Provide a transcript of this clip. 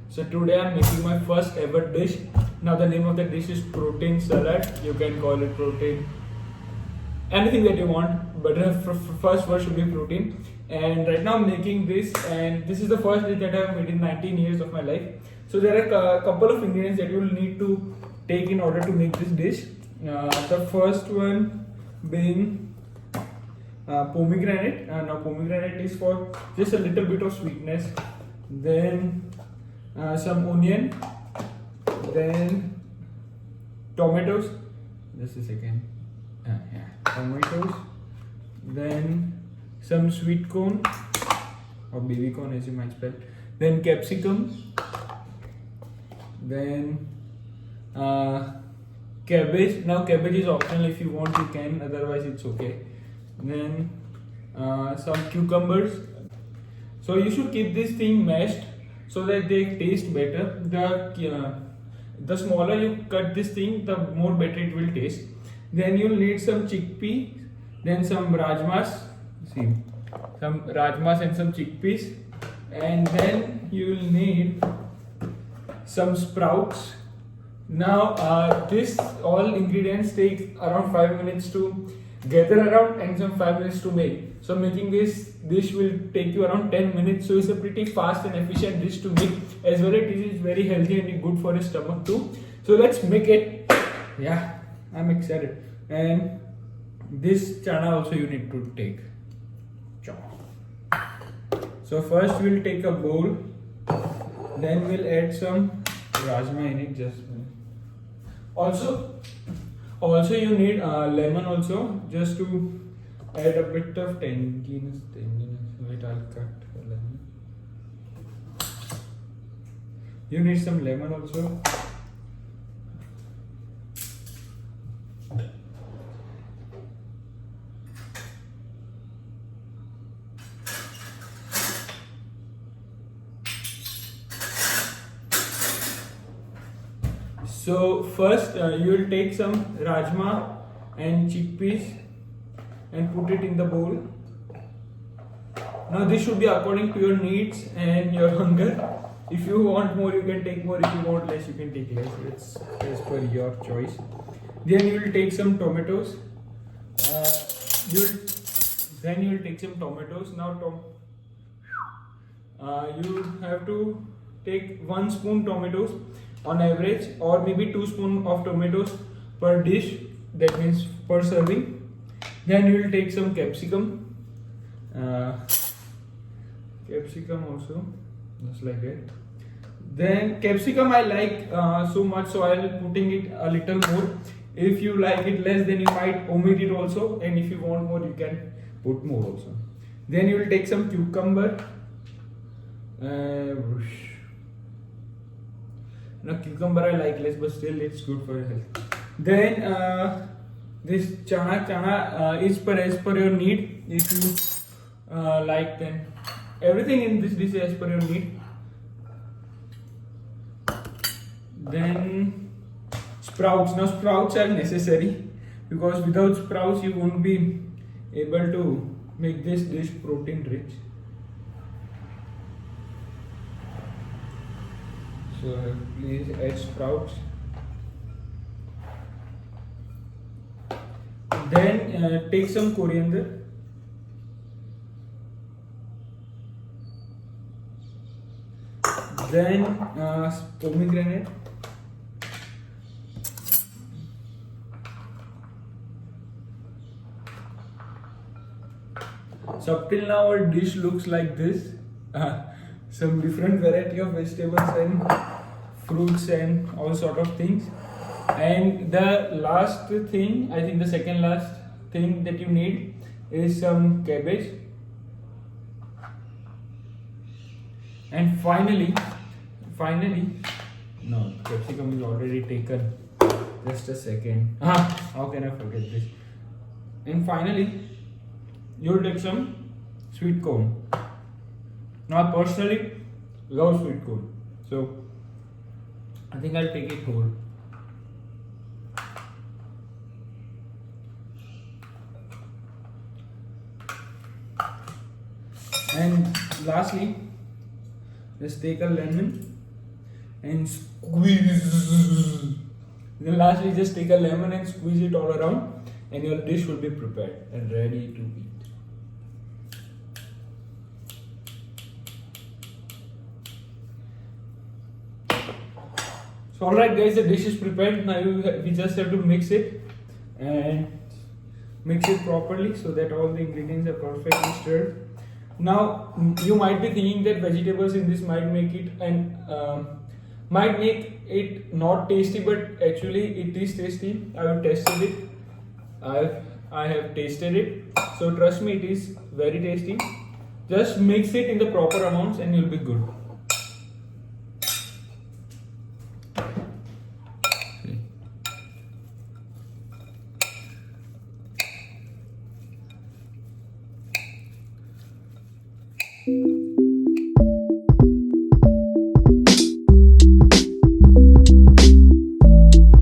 So today I'm making my first ever dish. Now the name of the dish is protein salad. You can call it protein, anything that you want, but first word should be protein. And right now I'm making this, and this is the first dish that I've made in 19 years of my life. So there are a couple of ingredients that you will need to take in order to make this dish. The first one being pomegranate. Now pomegranate is for just a little bit of sweetness. Then some onion. Then tomatoes. Just a second. Yeah, tomatoes. Then some sweet corn or baby corn, as you might spell. Then capsicum. Then cabbage. Now cabbage is optional. If you want, you can. Otherwise, it's okay. Then some cucumbers. So you should keep this thing mashed so that they taste better. The smaller you cut this thing, the more better it will taste. Then you'll need some chickpea, then some rajmas. See, some rajmas and some chickpeas, and then you'll need some sprouts. Now this all ingredients take around 5 minutes to gather around and some 5 minutes to make. So making this dish will take you around 10 minutes. So it's a pretty fast and efficient dish to make. As well, it is very healthy and good for your stomach too. So let's make it. Yeah, I'm excited. And this chana also you need to take. So first we'll take a bowl. Then we'll add some rajma in it. Also you need lemon also, just to add a bit of tanginess. Wait, I'll cut the lemon. You need some lemon also. So first you will take some rajma and chickpeas and put it in the bowl. Now this should be according to your needs and your hunger. If you want more, you can take more. If you want less, you can take less. It's as per your choice. Then you will take some tomatoes. Then you will take some tomatoes. Now you have to take 1 spoon tomatoes on average, or maybe 2 spoons of tomatoes per dish. That means per serving. Then you will take some capsicum. Capsicum also, just like that. Then capsicum I like so much, so I'll putting it a little more. If you like it less, then you might omit it also, and if you want more, you can put more also. Then you will take some cucumber. Now cucumber I like less, but still it's good for your health. Then this chana is as per your need. If you like, then everything in this dish is as per your need. Then sprouts. Now sprouts are necessary, because without sprouts you won't be able to make this dish protein rich. So please add sprouts. Then take some coriander. Then pomegranate. So up till now our dish looks like this. Some different variety of vegetables and fruits and all sort of things. And the last thing, I think the second last thing that you need is some cabbage. And finally, no, capsicum is already taken. Just a second. How can I forget this? And finally, you'll take some sweet corn. Now, personally, love sweet corn, so I think I'll take it whole. And lastly, let's take a lemon and squeeze. Then lastly, just take a lemon and squeeze it all around, and your dish will be prepared and ready to eat. So alright guys, the dish is prepared. Now we just have to mix it and mix it properly so that all the ingredients are perfectly stirred. Now you might be thinking that vegetables in this might make it not tasty, but actually it is tasty. I have tested it. I have tasted it. So trust me, it is very tasty. Just mix it in the proper amounts and you'll be good. See.